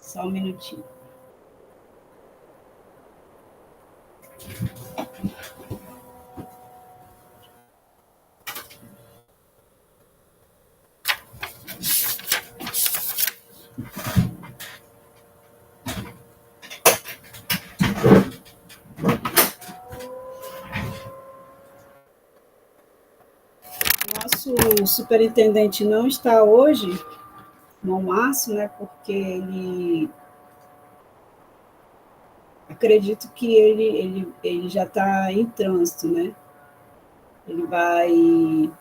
Só um minutinho. Nosso superintendente não está hoje, no Márcio, né, porque ele... Acredito que ele já está em trânsito, né? Ele vai...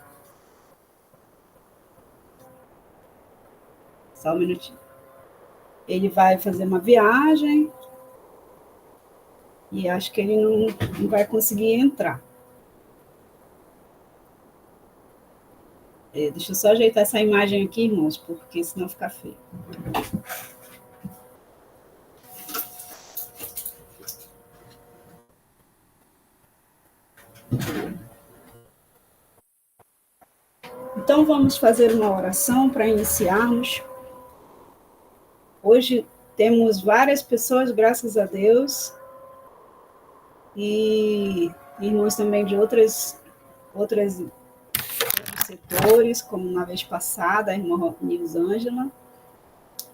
Só um minutinho. Ele vai fazer uma viagem e acho que ele não vai conseguir entrar. Deixa eu só ajeitar essa imagem aqui, irmãos, porque senão fica feio. Então, vamos fazer uma oração para iniciarmos. Hoje temos várias pessoas, graças a Deus, e irmãos também de outros setores, como na vez passada, a irmã Nilzângela.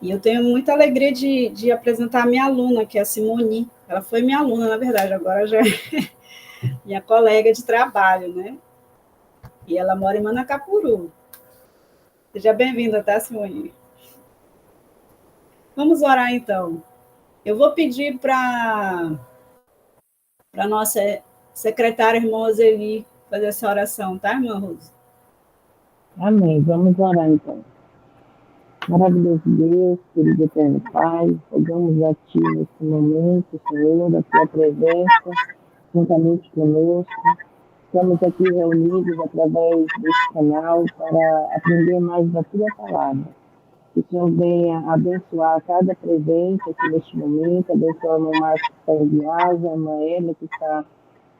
E eu tenho muita alegria de apresentar a minha aluna, que é a Simoni. Ela foi minha aluna, na verdade, agora já é minha colega de trabalho, né? E ela mora em Manacapuru. Seja bem-vinda, tá, Simone? Vamos orar, então. Eu vou pedir para a nossa secretária, irmã Roseli, fazer essa oração, tá, irmã Rose? Amém. Vamos orar, então. Maravilhoso Deus, querido eterno Pai, rogamos a Ti nesse momento, Senhor, da Tua presença, juntamente conosco. Estamos aqui reunidos através deste canal para aprender mais da Tua palavra. Que o Senhor venha abençoar cada presente aqui neste momento, abençoar o irmão Márcio que está em viagem, a irmã Ela que está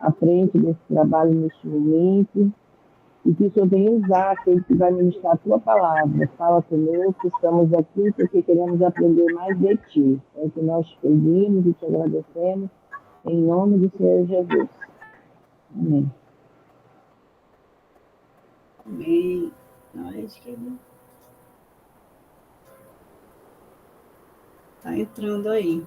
à frente desse trabalho neste momento, e que o Senhor venha usar aquele que vai ministrar a Tua palavra. Fala conosco, estamos aqui porque queremos aprender mais de Ti. É o que nós te pedimos e te agradecemos, em nome do Senhor Jesus. Amém. Amém. Nós que está entrando aí.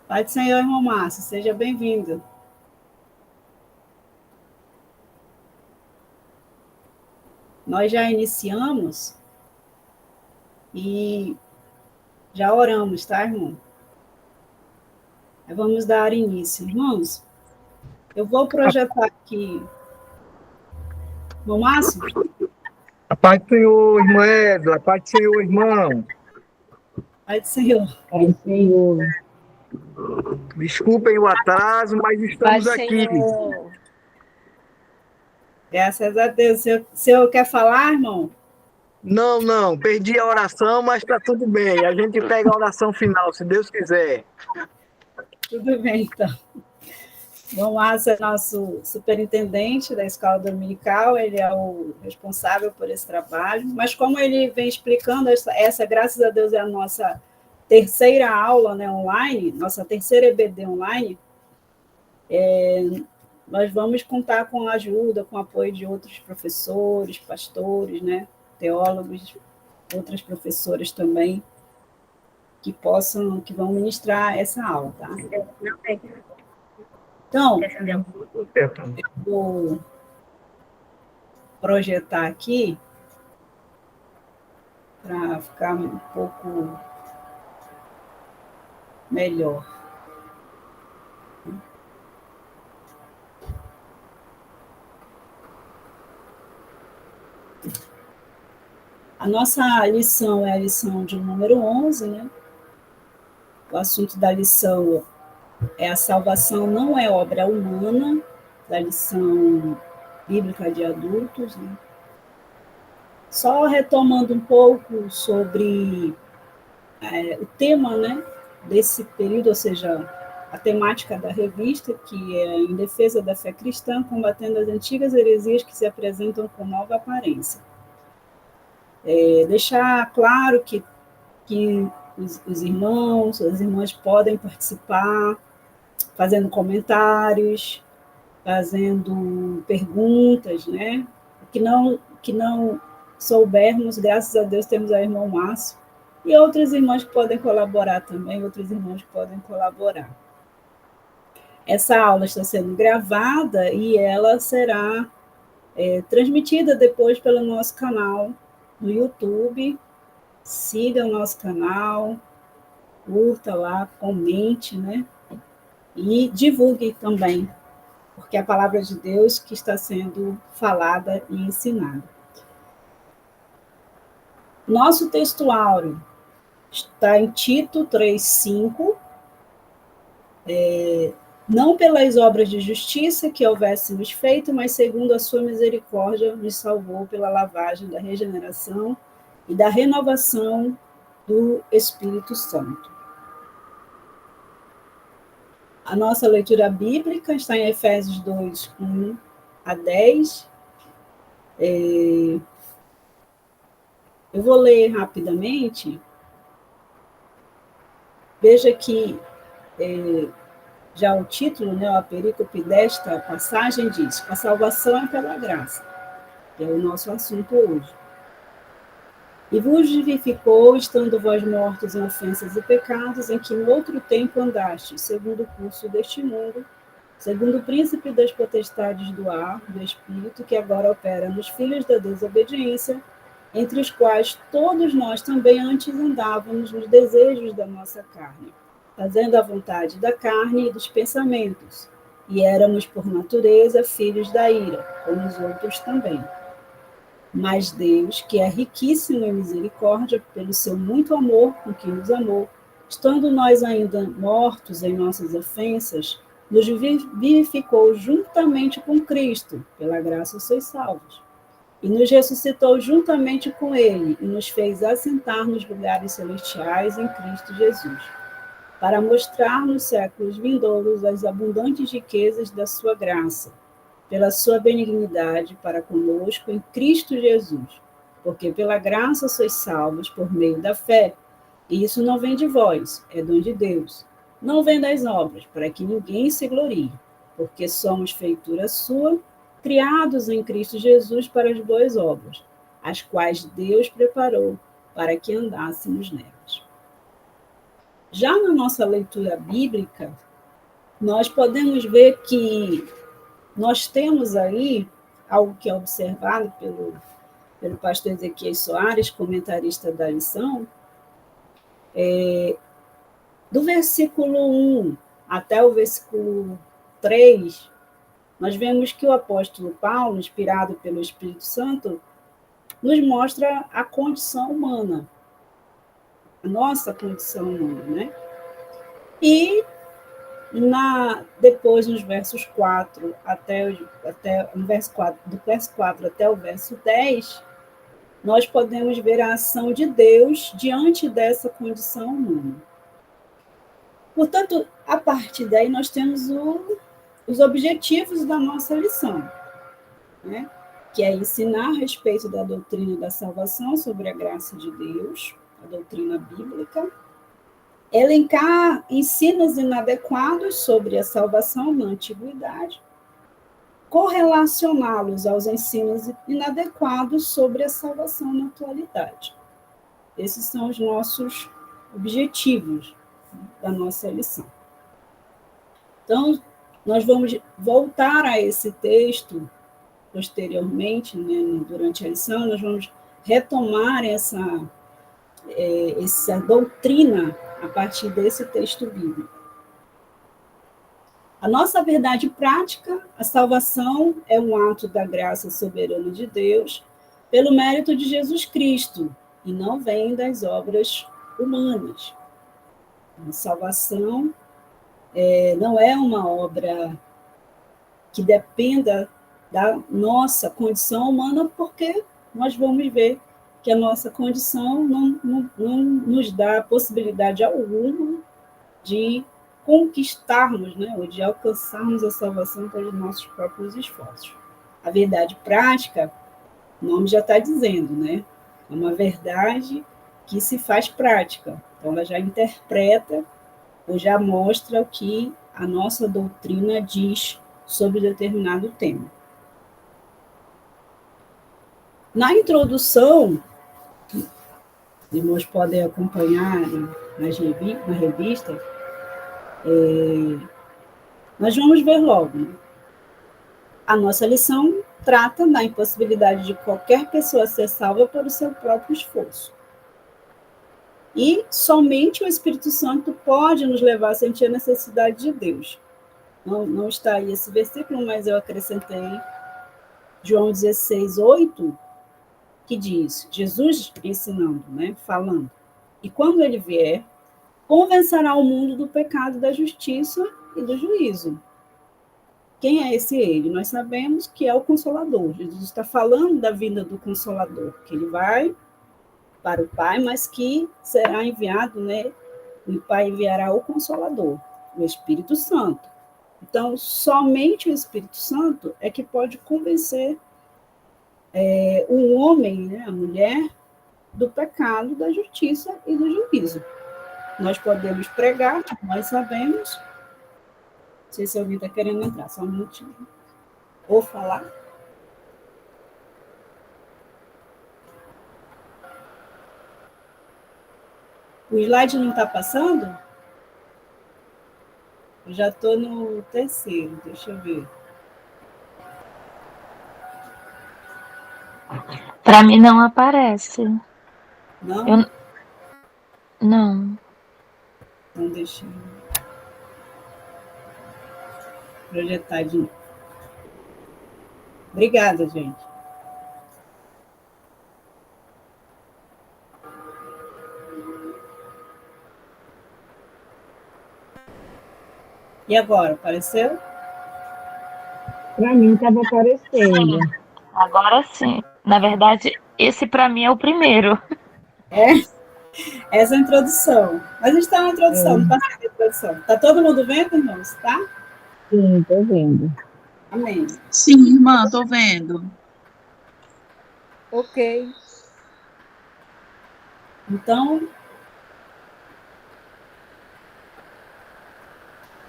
Pai do Senhor, irmão Márcio, seja bem-vindo. Nós já iniciamos e já oramos, tá, irmão? Vamos dar início. Irmãos, eu vou projetar aqui. Irmão Márcio? A paz do Senhor, irmã Edla, a paz do Senhor, irmão. Pai do Senhor. Pai do Senhor. Desculpem o atraso, mas estamos aqui. Senhor. Graças a Deus. O senhor quer falar, irmão? Não, perdi a oração, mas está tudo bem. A gente pega a oração final, se Deus quiser. Tudo bem, então. João Márcio é nosso superintendente da escola dominical, ele é o responsável por esse trabalho, mas como ele vem explicando, essa graças a Deus, é a nossa terceira aula, né, online, nossa terceira EBD online, nós vamos contar com a ajuda, com o apoio de outros professores, pastores, né, teólogos, outras professoras também, que vão ministrar essa aula, tá? Então, eu vou projetar aqui para ficar um pouco melhor. A nossa lição é a lição de número 11, né? O assunto da lição é a salvação não é obra humana, da lição bíblica de adultos, né? Só retomando um pouco sobre o tema, né, desse período, ou seja, a temática da revista, que é em defesa da fé cristã, combatendo as antigas heresias que se apresentam com nova aparência. Deixar claro que os irmãos, as irmãs podem participar, fazendo comentários, fazendo perguntas, né? Que não soubermos, graças a Deus temos a irmã Márcio, e outros irmãos que podem colaborar também, outros irmãos que podem colaborar. Essa aula está sendo gravada e ela será transmitida depois pelo nosso canal no YouTube. Siga o nosso canal, curta lá, comente, né? E divulgue também, porque é a palavra de Deus que está sendo falada e ensinada. Nosso textuário está em Tito 3:5, não pelas obras de justiça que houvéssemos feito, mas segundo a sua misericórdia nos salvou pela lavagem da regeneração e da renovação do Espírito Santo. A nossa leitura bíblica está em Efésios 2, 1 a 10. Eu vou ler rapidamente. Veja que já o título, né, a perícope desta passagem diz: a salvação é pela graça, que é o nosso assunto hoje. E vos vivificou, estando vós mortos em ofensas e pecados, em que no outro tempo andastes, segundo o curso deste mundo, segundo o príncipe das potestades do ar, do espírito, que agora opera nos filhos da desobediência, entre os quais todos nós também antes andávamos nos desejos da nossa carne, fazendo a vontade da carne e dos pensamentos, e éramos, por natureza, filhos da ira, como os outros também. Mas Deus, que é riquíssimo em misericórdia, pelo seu muito amor com que nos amou, estando nós ainda mortos em nossas ofensas, nos vivificou juntamente com Cristo, pela graça sois salvos. E nos ressuscitou juntamente com Ele, e nos fez assentar nos lugares celestiais em Cristo Jesus, para mostrar nos séculos vindouros as abundantes riquezas da sua graça, pela sua benignidade para conosco em Cristo Jesus, porque pela graça sois salvos por meio da fé, e isso não vem de vós, é dom de Deus. Não vem das obras, para que ninguém se glorie, porque somos feitura sua, criados em Cristo Jesus para as boas obras, as quais Deus preparou para que andássemos nelas. Já na nossa leitura bíblica, nós podemos ver que nós temos aí algo que é observado pelo pastor Ezequiel Soares, comentarista da lição, do versículo 1 até o versículo 3, nós vemos que o apóstolo Paulo, inspirado pelo Espírito Santo, nos mostra a condição humana, a nossa condição humana, né? E depois, nos versos 4 no verso 4, do verso 4 até o verso 10, nós podemos ver a ação de Deus diante dessa condição humana. Portanto, a partir daí, nós temos os objetivos da nossa lição, né? Que é ensinar a respeito da doutrina da salvação sobre a graça de Deus, a doutrina bíblica, elencar ensinos inadequados sobre a salvação na antiguidade, correlacioná-los aos ensinos inadequados sobre a salvação na atualidade. Esses são os nossos objetivos da nossa lição. Então, nós vamos voltar a esse texto posteriormente, né, durante a lição, nós vamos retomar essa doutrina a partir desse texto bíblico. A nossa verdade prática, a salvação é um ato da graça soberana de Deus pelo mérito de Jesus Cristo e não vem das obras humanas. A salvação não é uma obra que dependa da nossa condição humana, porque nós vamos ver que a nossa condição não nos dá possibilidade alguma de conquistarmos, né, ou de alcançarmos a salvação pelos nossos próprios esforços. A verdade prática, o nome já está dizendo, né? É uma verdade que se faz prática. Então, ela já interpreta ou já mostra o que a nossa doutrina diz sobre determinado tema. Na introdução, os irmãos podem acompanhar na revista, nós vamos ver logo, né? A nossa lição trata da impossibilidade de qualquer pessoa ser salva por seu próprio esforço. E somente o Espírito Santo pode nos levar a sentir a necessidade de Deus. Não está aí esse versículo, mas eu acrescentei João 16, 8, que diz, Jesus ensinando, né, falando, e quando ele vier, convencerá o mundo do pecado, da justiça e do juízo. Quem é esse ele? Nós sabemos que é o Consolador. Jesus está falando da vinda do Consolador, que ele vai para o Pai, mas que será enviado, né? O Pai enviará o Consolador, o Espírito Santo. Então, somente o Espírito Santo é que pode convencer o homem, né, a mulher, do pecado, da justiça e do juízo. Nós podemos pregar, nós sabemos. Não sei se alguém está querendo entrar, só um minutinho. Ou falar. O slide não está passando? Eu já estou no terceiro, deixa eu ver. Para mim não aparece. Não? Não. Então deixa eu projetar de novo. Obrigada, gente. E agora, apareceu? Para mim estava aparecendo. Sim, agora sim. Na verdade, esse para mim é o primeiro. Essa é a introdução. Mas a gente está na introdução, não passei da introdução. Está todo mundo vendo, irmãos? Tá? Sim, estou vendo. Amém. Sim, irmã, estou vendo. Ok. Então,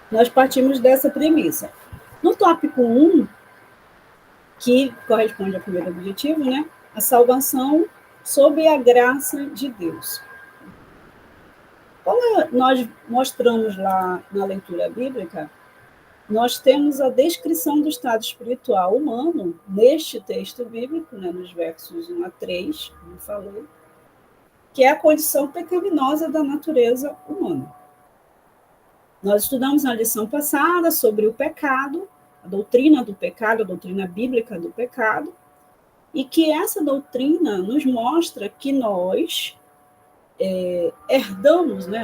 nós partimos dessa premissa. No tópico 1, que corresponde ao primeiro objetivo, né? A salvação sob a graça de Deus. Como nós mostramos lá na leitura bíblica, nós temos a descrição do estado espiritual humano neste texto bíblico, né, nos versos 1 a 3, como falou, que é a condição pecaminosa da natureza humana. Nós estudamos na lição passada sobre o pecado, a doutrina do pecado, a doutrina bíblica do pecado, e que essa doutrina nos mostra que nós herdamos, né,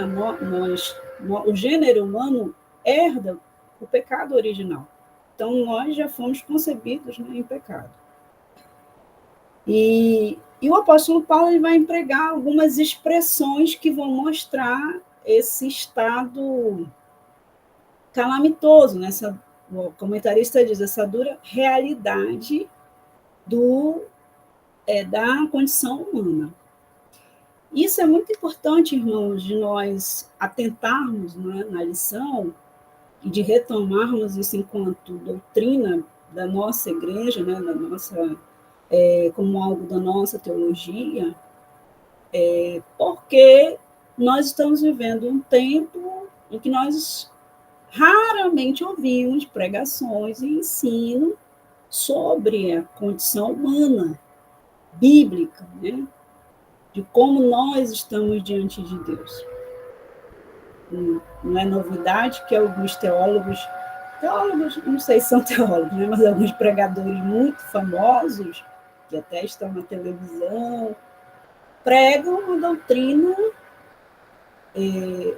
o gênero humano herda o pecado original. Então, nós já fomos concebidos, né, em pecado. E o apóstolo Paulo ele vai empregar algumas expressões que vão mostrar esse estado calamitoso, né? O comentarista diz, essa dura realidade da condição humana. Isso é muito importante, irmãos, de nós atentarmos, né, na lição e de retomarmos isso enquanto doutrina da nossa igreja, né, da nossa, como algo da nossa teologia, porque nós estamos vivendo um tempo em que nós raramente ouvimos pregações e ensino sobre a condição humana, bíblica, né? De como nós estamos diante de Deus. Não é novidade que alguns teólogos, não sei se são teólogos, né? Mas alguns pregadores muito famosos, que até estão na televisão, pregam uma doutrina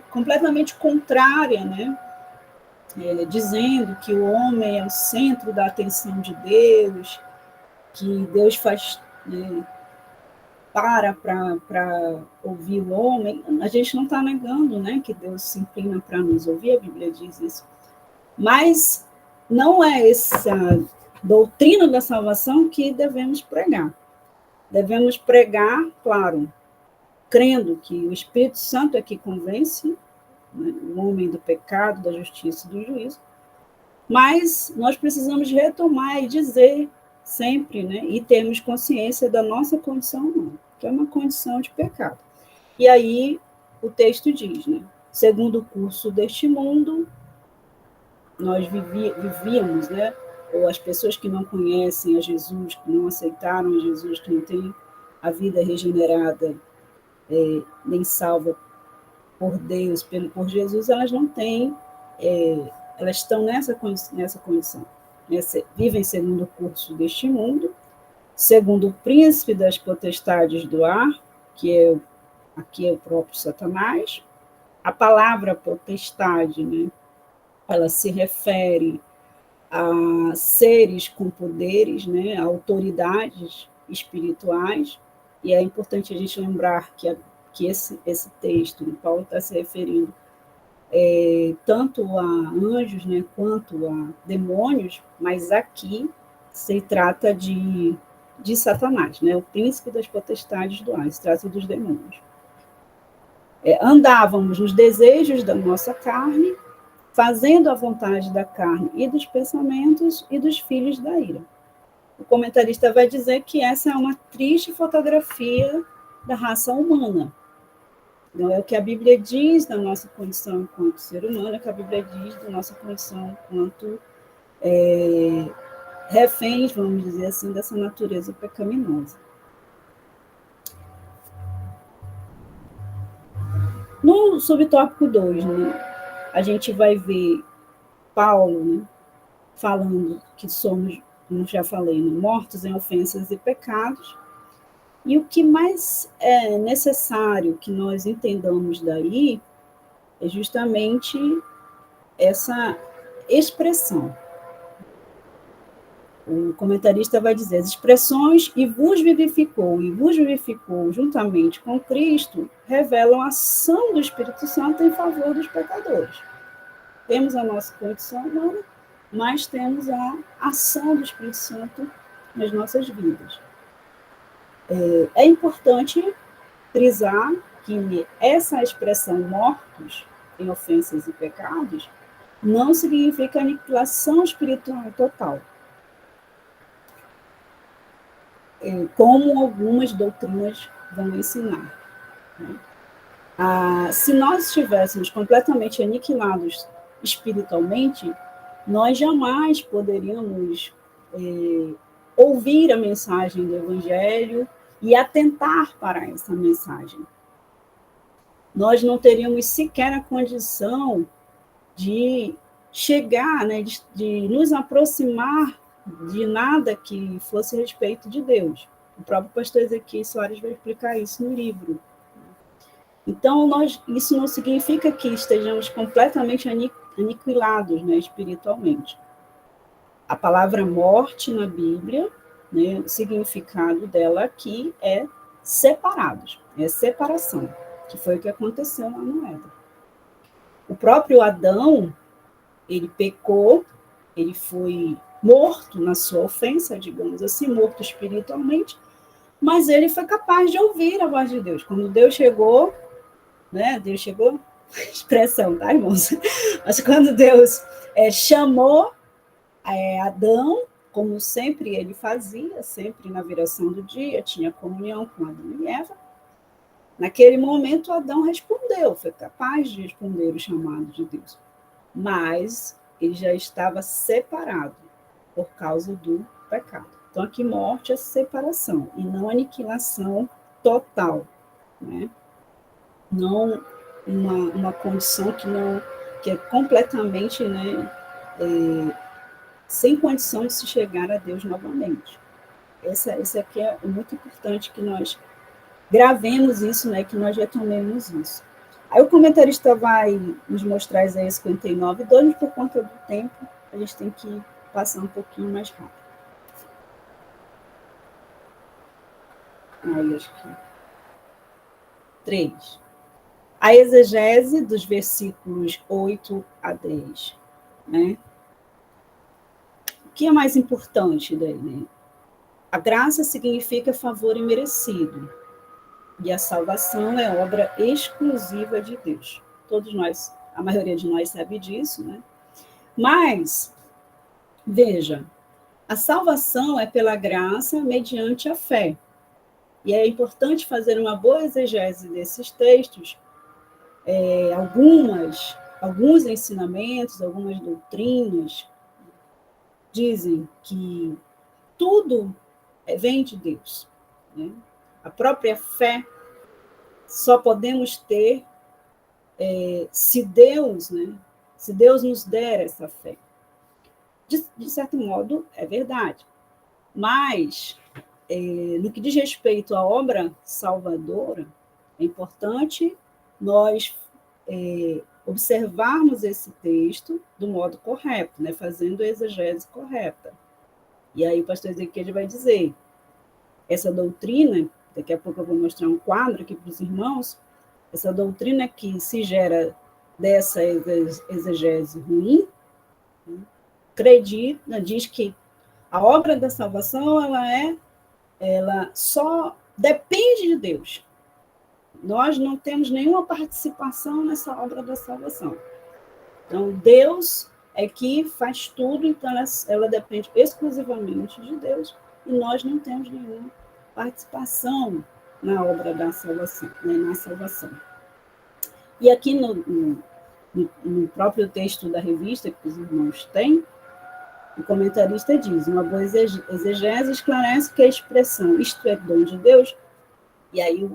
completamente contrária, né? Dizendo que o homem é o centro da atenção de Deus, que Deus faz, né, para ouvir o homem, a gente não está negando, né, que Deus se inclina para nos ouvir, a Bíblia diz isso. Mas não é essa doutrina da salvação que devemos pregar. Devemos pregar, claro, crendo que o Espírito Santo é que convence, né, o homem do pecado, da justiça e do juízo, mas nós precisamos retomar e dizer sempre, né, e termos consciência da nossa condição humana, que é uma condição de pecado. E aí o texto diz, né, segundo o curso deste mundo, nós vivíamos, né, ou as pessoas que não conhecem a Jesus, que não aceitaram a Jesus, que não têm a vida regenerada, nem salva por Deus, por Jesus, elas não têm, elas estão nessa condição. Vivem segundo o curso deste mundo, segundo o príncipe das potestades do ar, que aqui é o próprio Satanás. A palavra potestade, né, ela se refere a seres com poderes, né, a autoridades espirituais, e é importante a gente lembrar que esse texto, Paulo está se referindo tanto a anjos, né, quanto a demônios, mas aqui se trata de Satanás, né, o príncipe das potestades do ar, se trata dos demônios. Andávamos nos desejos da nossa carne, fazendo a vontade da carne e dos pensamentos e dos filhos da ira. O comentarista vai dizer que essa é uma triste fotografia da raça humana. Não é o que a Bíblia diz da nossa condição enquanto ser humano, é o que a Bíblia diz da nossa condição enquanto reféns, vamos dizer assim, dessa natureza pecaminosa. No subtópico 2, né, a gente vai ver Paulo, né, falando que somos, como já falei, né, mortos em ofensas e pecados. E o que mais é necessário que nós entendamos daí é justamente essa expressão. O comentarista vai dizer, as expressões e vos vivificou juntamente com Cristo, revelam a ação do Espírito Santo em favor dos pecadores. Temos a nossa condição humana, mas temos a ação do Espírito Santo nas nossas vidas. É importante frisar que essa expressão mortos em ofensas e pecados não significa aniquilação espiritual total, como algumas doutrinas vão ensinar. Se nós estivéssemos completamente aniquilados espiritualmente, nós jamais poderíamos ouvir a mensagem do Evangelho e atentar para essa mensagem. Nós não teríamos sequer a condição de chegar, né, de nos aproximar de nada que fosse a respeito de Deus. O próprio pastor Ezequiel Soares vai explicar isso no livro. Então, isso não significa que estejamos completamente aniquilados, né, espiritualmente. A palavra morte na Bíblia, né, o significado dela aqui é separados, é separação, que foi o que aconteceu lá no Éden. O próprio Adão, ele pecou, ele foi morto na sua ofensa, digamos assim, morto espiritualmente, mas ele foi capaz de ouvir a voz de Deus. Quando Deus chegou, né, expressão, tá, irmãos? Mas quando Deus chamou Adão, como sempre ele fazia, sempre na viração do dia, tinha comunhão com Adão e Eva, naquele momento Adão respondeu, foi capaz de responder o chamado de Deus, mas ele já estava separado por causa do pecado. Então aqui morte é separação, e não aniquilação total, né? Não uma condição que é completamente, né, sem condição de se chegar a Deus novamente. Esse aqui é muito importante que nós gravemos isso, né, que nós retomemos isso. Aí o comentarista vai nos mostrar Isaías 59:2, mas por conta do tempo, a gente tem que passar um pouquinho mais rápido. Olha, acho que 3. A exegese dos versículos 8 a 10. Né? O que é mais importante daí? Né? A graça significa favor imerecido. E a salvação é obra exclusiva de Deus. Todos nós, a maioria de nós sabe disso, né? Mas, veja, a salvação é pela graça mediante a fé. E é importante fazer uma boa exegese desses textos, alguns ensinamentos, algumas doutrinas dizem que tudo vem de Deus. Né? A própria fé só podemos ter se Deus nos der essa fé. De certo modo, é verdade. Mas, no que diz respeito à obra salvadora, é importante nós observarmos esse texto do modo correto, né? Fazendo a exegese correta. E aí o pastor Ezequiel vai dizer, essa doutrina, daqui a pouco eu vou mostrar um quadro aqui para os irmãos, essa doutrina que se gera dessa exegese ruim, acredita, diz que a obra da salvação ela só depende de Deus. Nós não temos nenhuma participação nessa obra da salvação. Então, Deus é que faz tudo, então ela depende exclusivamente de Deus, e nós não temos nenhuma participação na obra da salvação, né, na salvação. E aqui no próprio texto da revista que os irmãos têm, o comentarista diz, uma boa exegese esclarece que a expressão isto é dom de Deus, e aí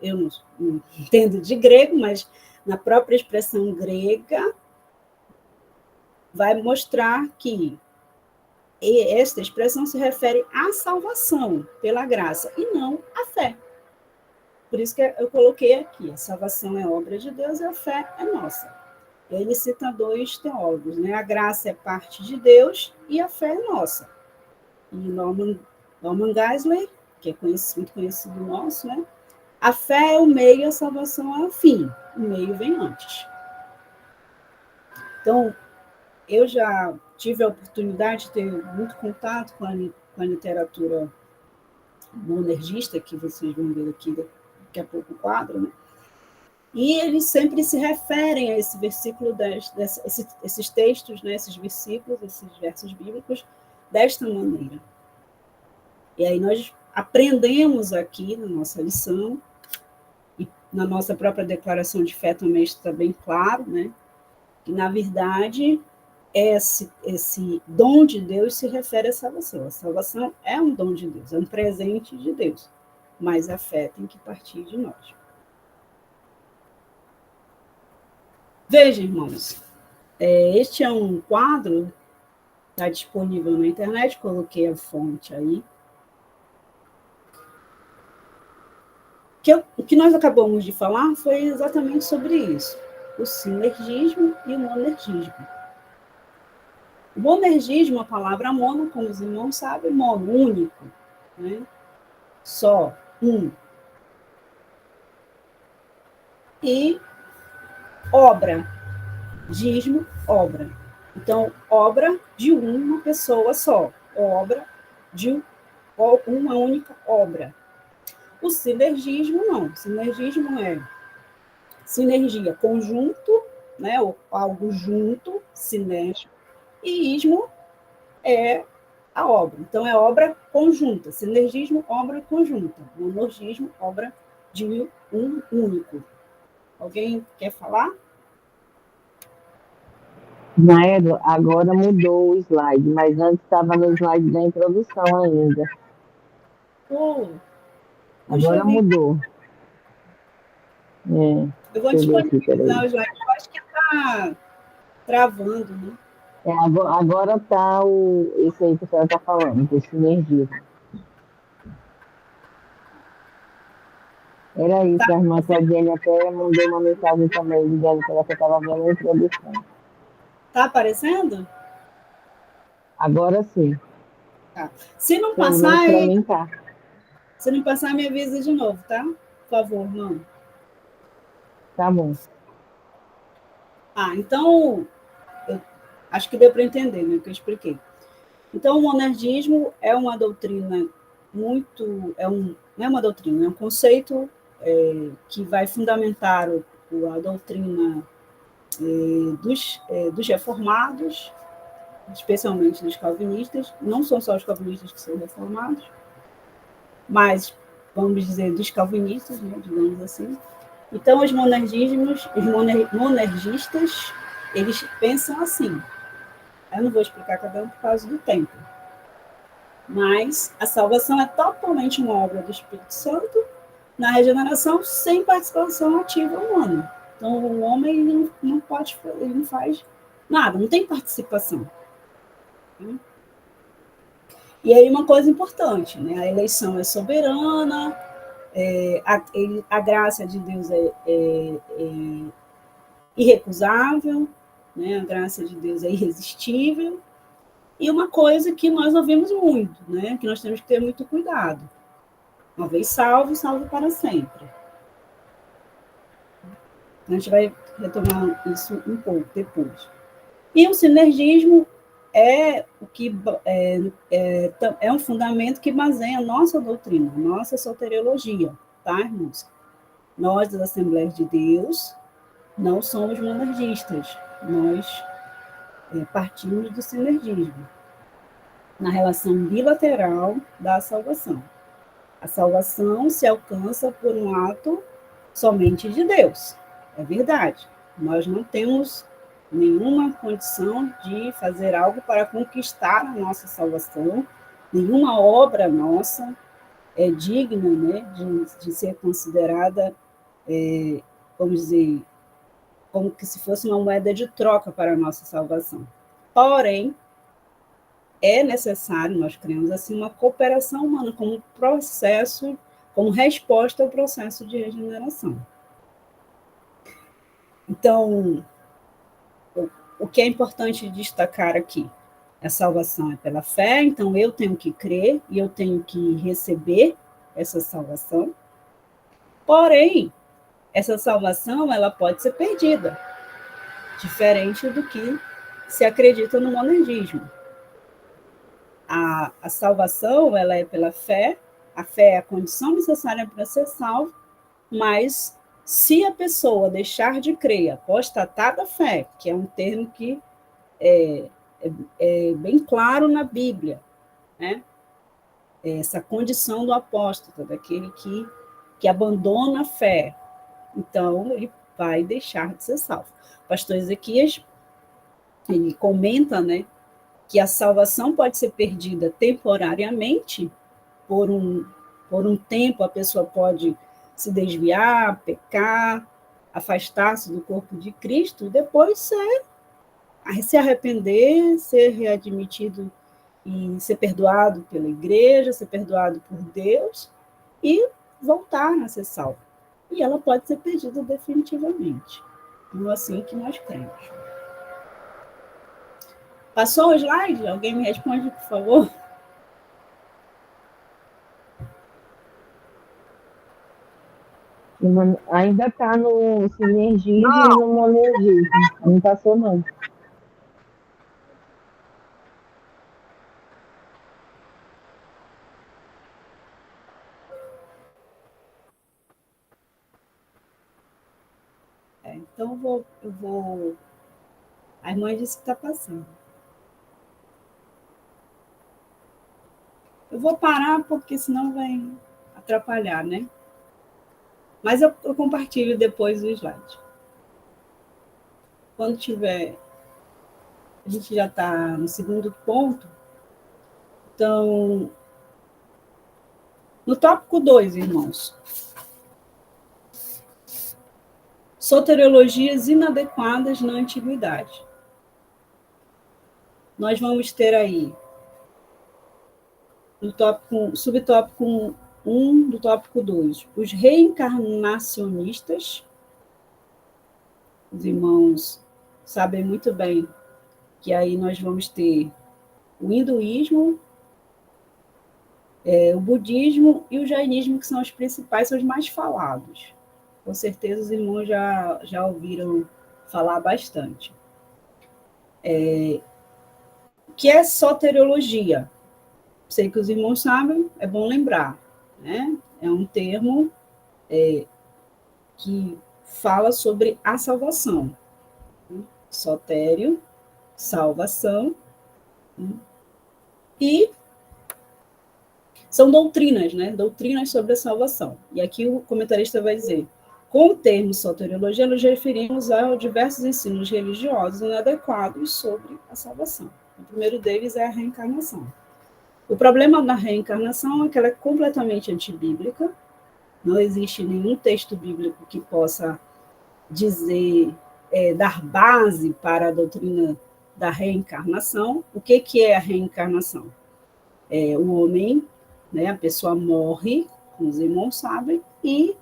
eu não entendo de grego, mas na própria expressão grega vai mostrar que esta expressão se refere à salvação pela graça e não à fé. Por isso que eu coloquei aqui, a salvação é obra de Deus e a fé é nossa. Ele cita 2 teólogos, né? A graça é parte de Deus e a fé é nossa. E Norman Geisler, que é muito conhecido nosso, né? A fé é o meio, a salvação é o fim. O meio vem antes. Então, eu já tive a oportunidade de ter muito contato com a literatura monergista, que vocês vão ver aqui daqui a pouco o quadro, né? E eles sempre se referem a esse versículo, esses textos, né, esses versículos, esses versos bíblicos, desta maneira. E aí nós aprendemos aqui na nossa lição, e na nossa própria declaração de fé também está bem claro, né, que, na verdade, esse dom de Deus se refere à salvação. A salvação é um dom de Deus, é um presente de Deus, mas a fé tem que partir de nós. Veja, irmãos, este é um quadro, está disponível na internet, coloquei a fonte aí. O que nós acabamos de falar foi exatamente sobre isso, o sinergismo e o monergismo. O monergismo, a palavra mono, como os irmãos sabem, mono, único, né? Só, um. E obra, gismo, obra. Então, obra de uma pessoa só, obra de uma única obra. O sinergismo, não. Sinergismo é sinergia, conjunto, né, ou algo junto, sinérgico, e ismo é a obra. Então, é obra conjunta. Sinergismo, obra conjunta. Monergismo, obra de um único. Alguém quer falar? Naedo, agora mudou o slide, mas antes estava no slide da introdução ainda. Agora mudou. Eu vou disponibilizar o slide. Eu acho que está travando, né? Agora está esse aí que a senhora está falando, que é sinergia. Era isso, tá. A irmã Claudiane até mandou uma mensagem também, dizendo que ela estava vendo a introdução. Está aparecendo? Agora sim. Tá. Se não passar, para mim tá. Se não passar, me avisa de novo, tá? Por favor, irmão. Tá bom. Então, eu acho que deu para entender, né, o que eu expliquei. Então, o monergismo é uma doutrina não é uma doutrina, é um conceito que vai fundamentar a doutrina dos reformados, especialmente dos calvinistas. Não são só os calvinistas que são reformados, mas, vamos dizer, dos calvinistas, né, digamos assim. Então, os monergistas, eles pensam assim. Eu não vou explicar cada um por causa do tempo. Mas a salvação é totalmente uma obra do Espírito Santo na regeneração sem participação ativa humana. Então, o homem ele não pode, ele não faz nada, não tem participação. E aí uma coisa importante, né? A eleição é soberana, a graça de Deus é irrecusável, né? A graça de Deus é irresistível. E uma coisa que nós ouvimos muito, né? Que nós temos que ter muito cuidado. Uma vez salvo, salvo para sempre. A gente vai retomar isso um pouco depois. E o sinergismo é um fundamento que baseia a nossa doutrina, a nossa soteriologia, tá, irmãos? Nós, das Assembleias de Deus, não somos monergistas, nós partimos do sinergismo, na relação bilateral da salvação. A salvação se alcança por um ato somente de Deus, é verdade. Nós não temos nenhuma condição de fazer algo para conquistar a nossa salvação, nenhuma obra nossa é digna, né, de ser considerada, vamos dizer, como que se fosse uma moeda de troca para a nossa salvação. Porém, é necessário, nós cremos assim, uma cooperação humana como processo, como resposta ao processo de regeneração. Então, o que é importante destacar aqui? A salvação é pela fé, então eu tenho que crer e eu tenho que receber essa salvação. Porém, essa salvação ela pode ser perdida, diferente do que se acredita no monergismo. A salvação ela é pela fé, a fé é a condição necessária para ser salvo, mas se a pessoa deixar de crer, apostatar da fé, que é um termo que é bem claro na Bíblia, né? Essa condição do apóstata, daquele que abandona a fé, então ele vai deixar de ser salvo. O pastor Ezequias, ele comenta, né, que a salvação pode ser perdida temporariamente, por um tempo a pessoa pode se desviar, pecar, afastar-se do corpo de Cristo, e depois se arrepender, ser readmitido e ser perdoado pela igreja, ser perdoado por Deus e voltar a ser salvo. E ela pode ser perdida definitivamente. Então, assim que nós cremos. Passou o slide? Alguém me responde, por favor? Ainda está no sinergismo Não. e no monergismo. Não passou, não. Então, eu vou... A irmã disse que está passando. Eu vou parar, porque senão vai atrapalhar, né? Mas eu compartilho depois o slide. Quando tiver... A gente já está no segundo ponto. Então, no tópico 2, irmãos. Soteriologias inadequadas na antiguidade. Nós vamos ter aí, no tópico, subtópico 1 do tópico 2, os reencarnacionistas. Os irmãos sabem muito bem que aí nós vamos ter o hinduísmo, O budismo e o jainismo, que são os principais, são os mais falados. Com certeza os irmãos já ouviram falar bastante. Que é soteriologia. Sei que os irmãos sabem, é bom lembrar, né? É um termo que fala sobre a salvação. Sotério, salvação, e são doutrinas, né? Doutrinas sobre a salvação. E aqui o comentarista vai dizer: com o termo soteriologia, nos referimos a diversos ensinos religiosos inadequados sobre a salvação. O primeiro deles é a reencarnação. O problema da reencarnação é que ela é completamente antibíblica, não existe nenhum texto bíblico que possa dizer, dar base para a doutrina da reencarnação. O que é a reencarnação? O homem, né, a pessoa morre, como os irmãos sabem, e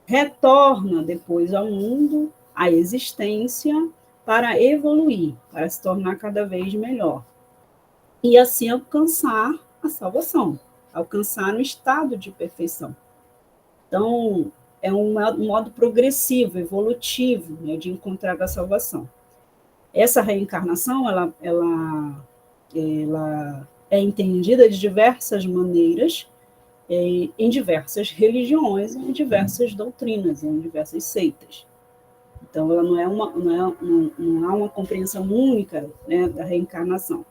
retorna depois ao mundo, à existência, para evoluir, para se tornar cada vez melhor. E assim alcançar a salvação, alcançar um estado de perfeição. Então, é um modo progressivo, evolutivo, né, de encontrar a salvação. Essa reencarnação, ela é entendida de diversas maneiras, em diversas religiões, em diversas doutrinas, em diversas seitas. Então, ela não há uma compreensão única, né, da reencarnação.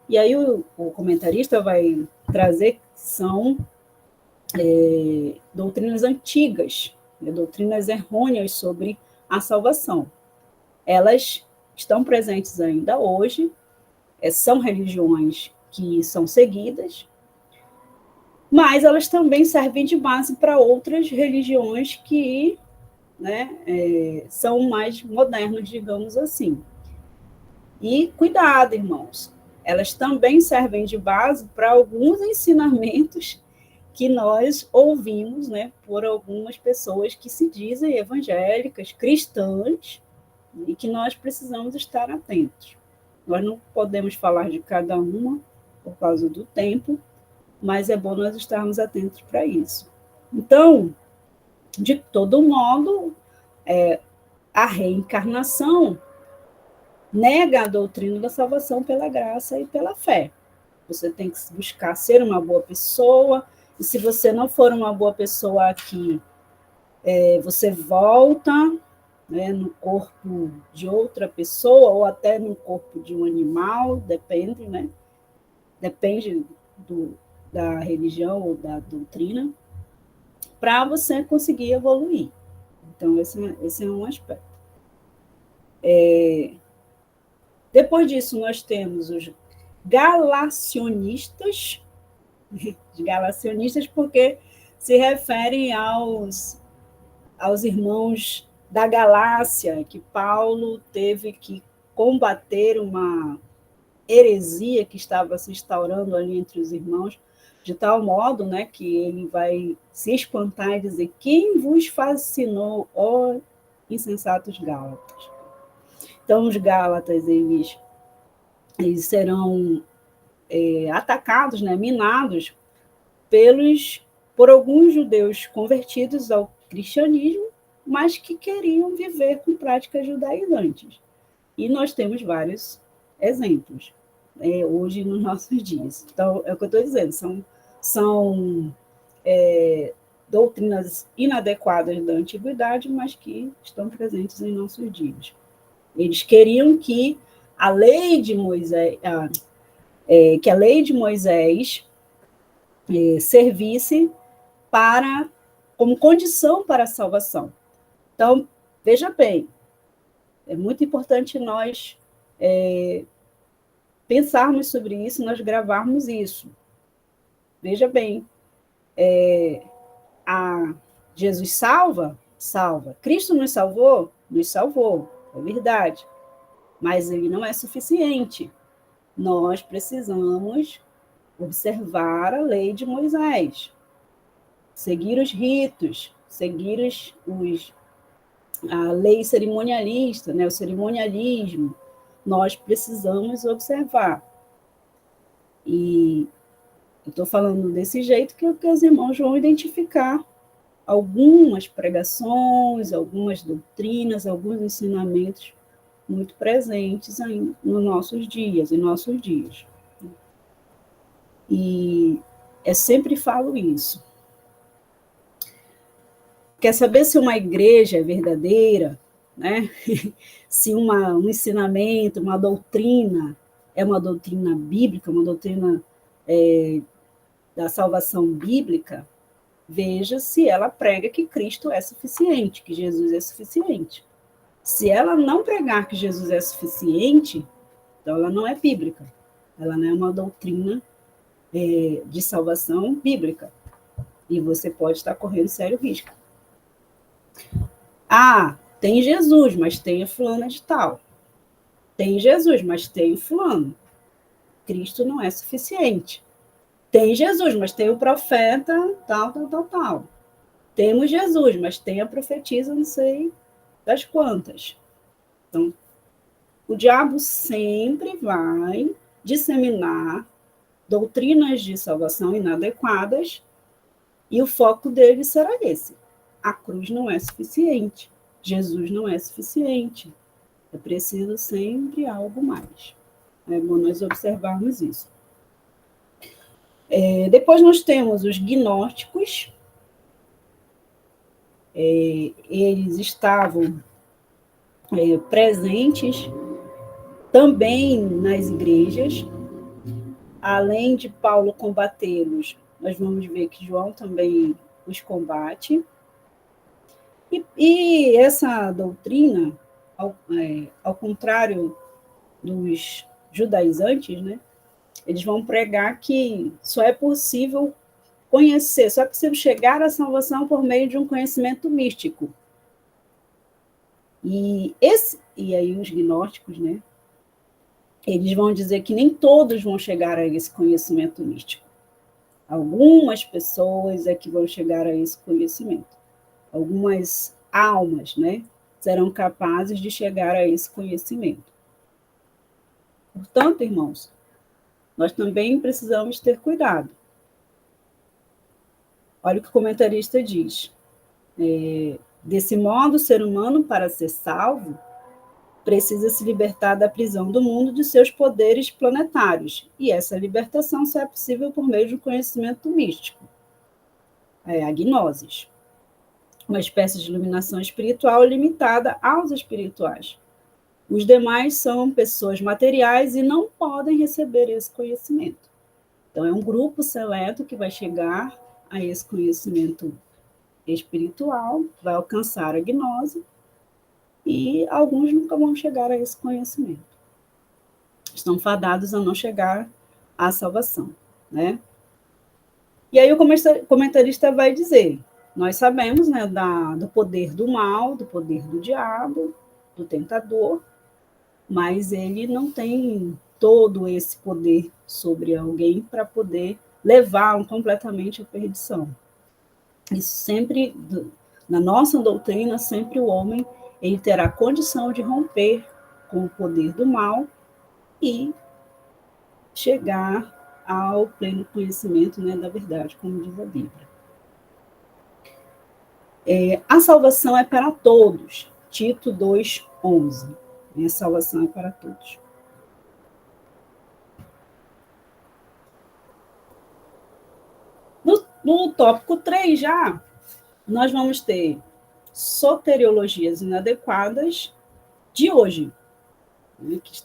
E aí o comentarista vai trazer que são doutrinas antigas, né, doutrinas errôneas sobre a salvação. Elas estão presentes ainda hoje, são religiões que são seguidas, mas elas também servem de base para outras religiões que, né, são mais modernas, digamos assim. E cuidado, irmãos, elas também servem de base para alguns ensinamentos que nós ouvimos, né, por algumas pessoas que se dizem evangélicas, cristãs, e que nós precisamos estar atentos. Nós não podemos falar de cada uma por causa do tempo, mas é bom nós estarmos atentos para isso. Então, de todo modo, a reencarnação nega a doutrina da salvação pela graça e pela fé. Você tem que buscar ser uma boa pessoa, e se você não for uma boa pessoa aqui, você volta, né, no corpo de outra pessoa, ou até no corpo de um animal, depende, né? Depende da religião ou da doutrina, para você conseguir evoluir. Então, esse é um aspecto. Depois disso, nós temos os galacionistas, porque se referem aos irmãos da Galácia, que Paulo teve que combater uma heresia que estava se instaurando ali entre os irmãos, de tal modo, né, que ele vai se espantar e dizer: quem vos fascinou, ó insensatos gálatas? Então, os gálatas, eles serão atacados, né, minados por alguns judeus convertidos ao cristianismo, mas que queriam viver com práticas judaizantes. E nós temos vários exemplos hoje nos nossos dias. Então, é o que eu estou dizendo, são doutrinas inadequadas da antiguidade, mas que estão presentes em nossos dias. Eles queriam que a lei de Moisés, servisse como condição para a salvação. Então, veja bem, é muito importante nós pensarmos sobre isso, nós gravarmos isso. Veja bem, Jesus salva? Salva. Cristo nos salvou? Nos salvou, é verdade. Mas ele não é suficiente. Nós precisamos observar a lei de Moisés, seguir os ritos, seguir a lei cerimonialista, né, o cerimonialismo. Nós precisamos observar. E Eu estou falando desse jeito que os irmãos vão identificar algumas pregações, algumas doutrinas, alguns ensinamentos muito presentes nos nossos dias, em nossos dias. E eu sempre falo isso. Quer saber se uma igreja é verdadeira, né? Se um ensinamento, uma doutrina é uma doutrina bíblica, uma doutrina da salvação bíblica, veja se ela prega que Cristo é suficiente, que Jesus é suficiente. Se ela não pregar que Jesus é suficiente, então ela não é bíblica. Ela não é uma doutrina de salvação bíblica. E você pode estar correndo sério risco. Ah, tem Jesus, mas tem a fulana de tal. Tem Jesus, mas tem o fulano. Cristo não é suficiente. Tem Jesus, mas tem o profeta, tal. Temos Jesus, mas tem a profetisa, não sei das quantas. Então, o diabo sempre vai disseminar doutrinas de salvação inadequadas e o foco dele será esse. A cruz não é suficiente. Jesus não é suficiente. É preciso sempre algo mais. É bom nós observarmos isso. Depois nós temos os gnósticos. Eles estavam presentes também nas igrejas. Além de Paulo combatê-los, nós vamos ver que João também os combate. E essa doutrina, ao contrário dos judaizantes, né, eles vão pregar que só é possível conhecer, só é possível chegar à salvação por meio de um conhecimento místico. E aí os gnósticos, né, eles vão dizer que nem todos vão chegar a esse conhecimento místico. Algumas pessoas é que vão chegar a esse conhecimento. Algumas almas, né, serão capazes de chegar a esse conhecimento. Portanto, irmãos, nós também precisamos ter cuidado. Olha o que o comentarista diz. Desse modo, o ser humano, para ser salvo, precisa se libertar da prisão do mundo de seus poderes planetários. E essa libertação só é possível por meio de um conhecimento místico. A gnosis. Uma espécie de iluminação espiritual limitada aos espirituais. Os demais são pessoas materiais e não podem receber esse conhecimento. Então, é um grupo seleto que vai chegar a esse conhecimento espiritual, vai alcançar a gnose, e alguns nunca vão chegar a esse conhecimento. Estão fadados a não chegar à salvação, né? E aí o comentarista vai dizer, nós sabemos, né, do poder do mal, do poder do diabo, do tentador, mas ele não tem todo esse poder sobre alguém para poder levá-lo completamente à perdição. Isso sempre, na nossa doutrina, sempre o homem ele terá condição de romper com o poder do mal e chegar ao pleno conhecimento, né, da verdade, como diz a Bíblia. A salvação é para todos. Tito 2:11. A salvação é para todos. No tópico 3 já, nós vamos ter soteriologias inadequadas de hoje, né, que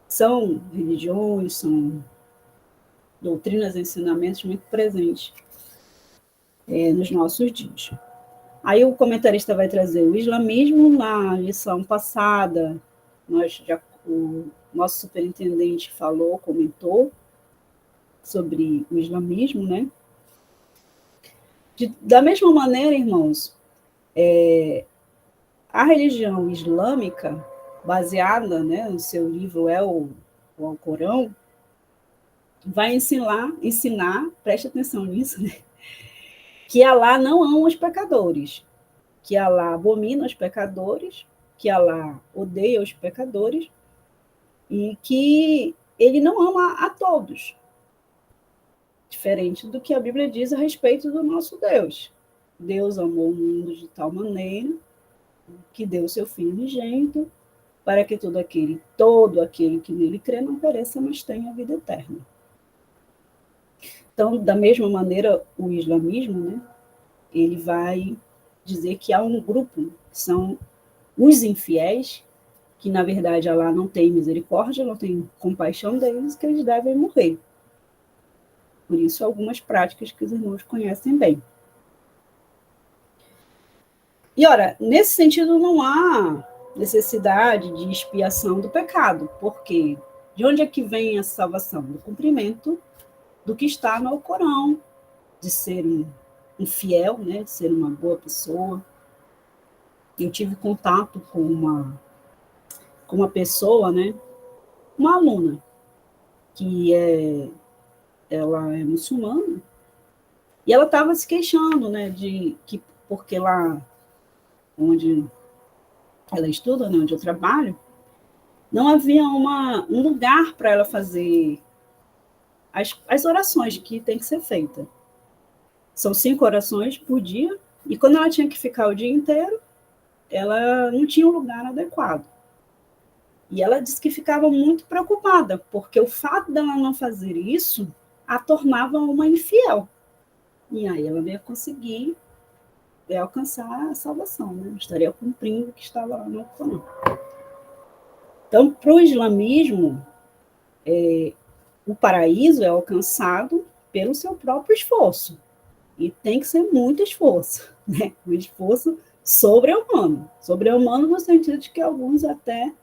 são religiões, são doutrinas e ensinamentos muito presentes nos nossos dias. Aí o comentarista vai trazer o islamismo. Na lição passada, o nosso superintendente comentou sobre o islamismo, né? Da mesma maneira, irmãos, a religião islâmica, baseada, né, no seu livro o Alcorão, vai ensinar, preste atenção nisso, né, que Alá não ama os pecadores, que Alá abomina os pecadores, que Alá odeia os pecadores e que ele não ama a todos. diferente do que a Bíblia diz a respeito do nosso Deus. Deus amou o mundo de tal maneira que deu o seu Filho unigênito para que todo aquele que nele crê não pereça, mas tenha a vida eterna. Então, da mesma maneira, o islamismo, né, ele vai dizer que há um grupo, que são os infiéis, que, na verdade, Allah não tem misericórdia, não tem compaixão deles, que eles devem morrer. Por isso, algumas práticas que os irmãos conhecem bem. E, ora, nesse sentido, não há necessidade de expiação do pecado, porque de onde é que vem a salvação? Do cumprimento do que está no Alcorão, de ser um fiel, né, de ser uma boa pessoa. Eu tive contato com uma pessoa, né, uma aluna, que ela é muçulmana, e ela estava se queixando, né, porque lá onde ela estuda, né, onde eu trabalho, não havia um lugar para ela fazer as orações que tem que ser feita. São 5 orações por dia, e quando ela tinha que ficar o dia inteiro, ela não tinha um lugar adequado. E ela disse que ficava muito preocupada, porque o fato dela não fazer isso a tornava uma infiel. E aí ela não ia conseguir alcançar a salvação, né? Estaria cumprindo o que estava lá no Corão. Então, para o islamismo, o paraíso é alcançado pelo seu próprio esforço. E tem que ser muito esforço, né? Um esforço sobre-humano. Sobre-humano no sentido de que alguns até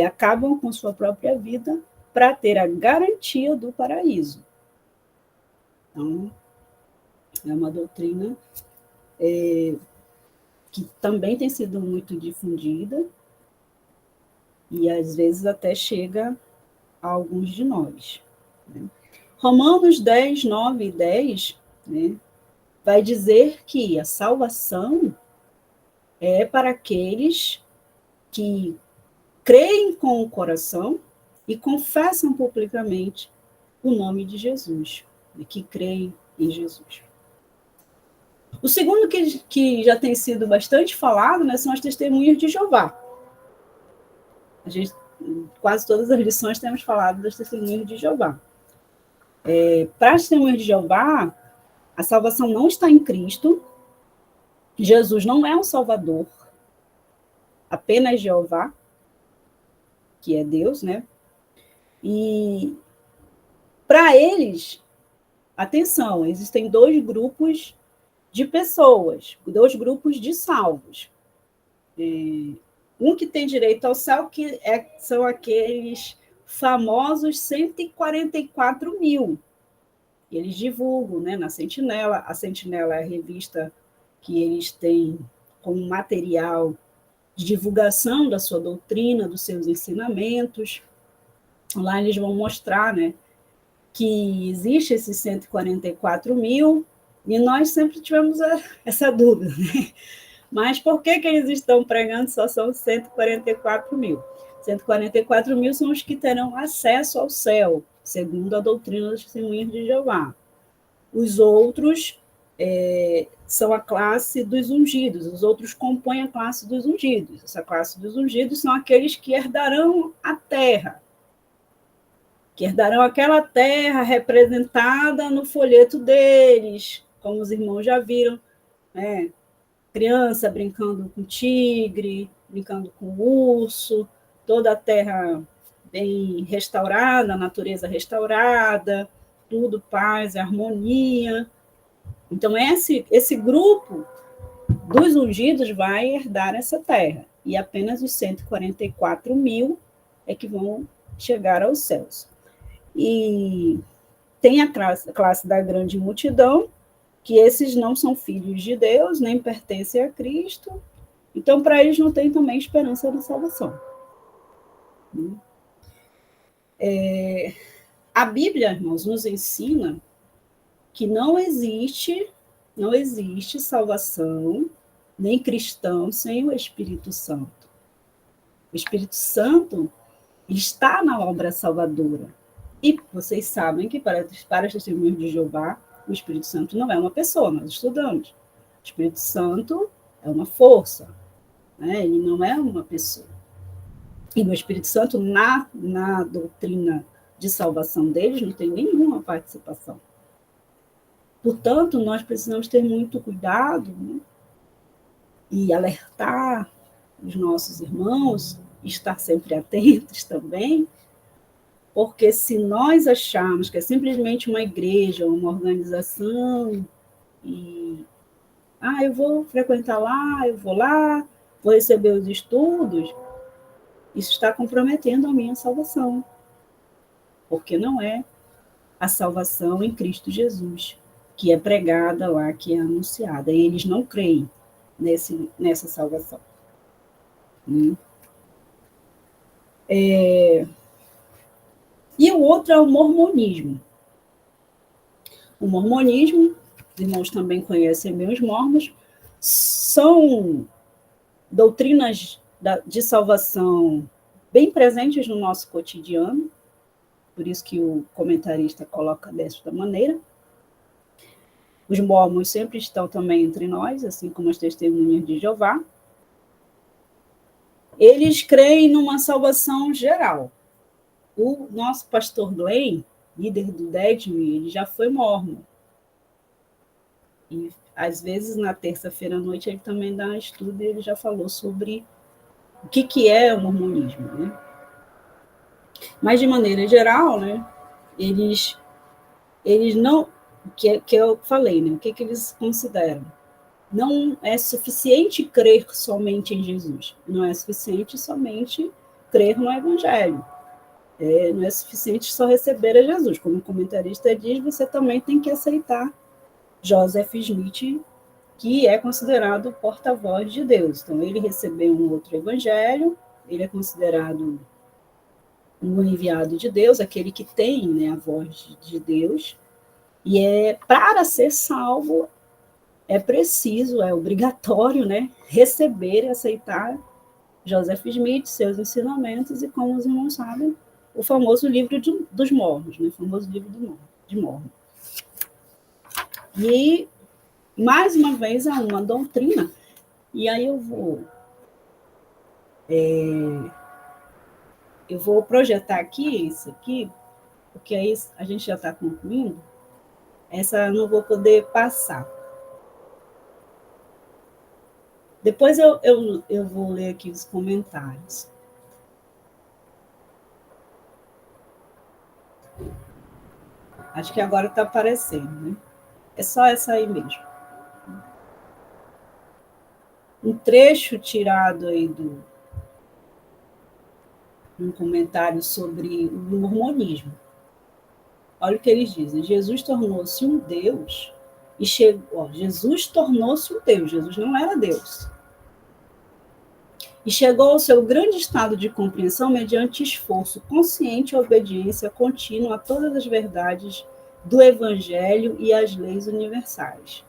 acabam com sua própria vida para ter a garantia do paraíso. Então, é uma doutrina que também tem sido muito difundida e, às vezes, até chega a alguns de nós. Né? Romanos 10, 9 e 10, né, vai dizer que a salvação é para aqueles que creem com o coração e confessam publicamente o nome de Jesus, né, que creem em Jesus. O segundo que já tem sido bastante falado, né, são as testemunhas de Jeová. Quase todas as lições temos falado das testemunhas de Jeová. Para as testemunhas de Jeová, a salvação não está em Cristo, Jesus não é um salvador, apenas Jeová, que é Deus, né? E para eles, atenção, existem 2 grupos de pessoas, 2 grupos de salvos. Um que tem direito ao céu, que são aqueles famosos 144 mil. Eles divulgam, né, na Sentinela. A Sentinela é a revista que eles têm como material de divulgação da sua doutrina, dos seus ensinamentos. Lá eles vão mostrar, né, que existe esses 144 mil, e nós sempre tivemos essa dúvida, né? Mas por que eles estão pregando só são 144 mil? 144 mil são os que terão acesso ao céu, segundo a doutrina das testemunhas de Jeová. Os outros são a classe dos ungidos, os outros compõem a classe dos ungidos. Essa classe dos ungidos são aqueles que herdarão a terra, que herdarão aquela terra representada no folheto deles, como os irmãos já viram, né? Criança brincando com tigre, brincando com urso, toda a terra bem restaurada, a natureza restaurada, tudo paz e harmonia. Então, esse grupo dos ungidos vai herdar essa terra, e apenas os 144 mil é que vão chegar aos céus. E tem a classe da grande multidão, que esses não são filhos de Deus, nem pertencem a Cristo, então para eles não tem também esperança de salvação. A Bíblia, irmãos, nos ensina que não existe salvação, nem cristão, sem o Espírito Santo. O Espírito Santo está na obra salvadora. E vocês sabem que para as testemunhas de Jeová, o Espírito Santo não é uma pessoa, nós estudamos. O Espírito Santo é uma força, né? Ele não é uma pessoa. E o Espírito Santo, na doutrina de salvação deles, não tem nenhuma participação. Portanto, nós precisamos ter muito cuidado, né? E alertar os nossos irmãos, estar sempre atentos também, porque se nós acharmos que é simplesmente uma igreja, uma organização, e eu vou frequentar lá, eu vou lá, vou receber os estudos, isso está comprometendo a minha salvação, porque não é a salvação em Cristo Jesus, que é pregada lá, que é anunciada, e eles não creem nessa salvação. E o outro é o mormonismo. O mormonismo, os irmãos também conhecem bem os mormons, são doutrinas de salvação bem presentes no nosso cotidiano, por isso que o comentarista coloca desta maneira. Os mormons sempre estão também entre nós, assim como as testemunhas de Jeová. Eles creem numa salvação geral. O nosso pastor Glenn, líder do DEDME, ele já foi mormon. E, às vezes, na terça-feira à noite, ele também dá um estudo e ele já falou sobre o que é o mormonismo, né? Mas, de maneira geral, né, eles não... Que eu falei, né? O que eles consideram? Não é suficiente crer somente em Jesus. Não é suficiente somente crer no Evangelho. Não é suficiente só receber a Jesus. Como o comentarista diz, você também tem que aceitar Joseph Smith, que é considerado porta-voz de Deus. Então, ele recebeu um outro evangelho, ele é considerado um enviado de Deus, aquele que tem, né, a voz de Deus, e para ser salvo, é preciso, é obrigatório, né, receber e aceitar Joseph Smith, seus ensinamentos, e como os irmãos sabem, o famoso livro dos Mormons, né, o famoso livro de Mormon. E, mais uma vez, há uma doutrina, e aí eu vou projetar aqui isso aqui, porque aí a gente já está concluindo, essa eu não vou poder passar. Depois eu vou ler aqui os comentários. Acho que agora está aparecendo, né? É só essa aí mesmo. Um trecho tirado aí de um comentário sobre o mormonismo. Olha o que eles dizem. Jesus tornou-se um Deus e chegou. Jesus tornou-se um Deus. Jesus não era Deus. E chegou ao seu grande estado de compreensão mediante esforço consciente e obediência contínua a todas as verdades do Evangelho e às leis universais.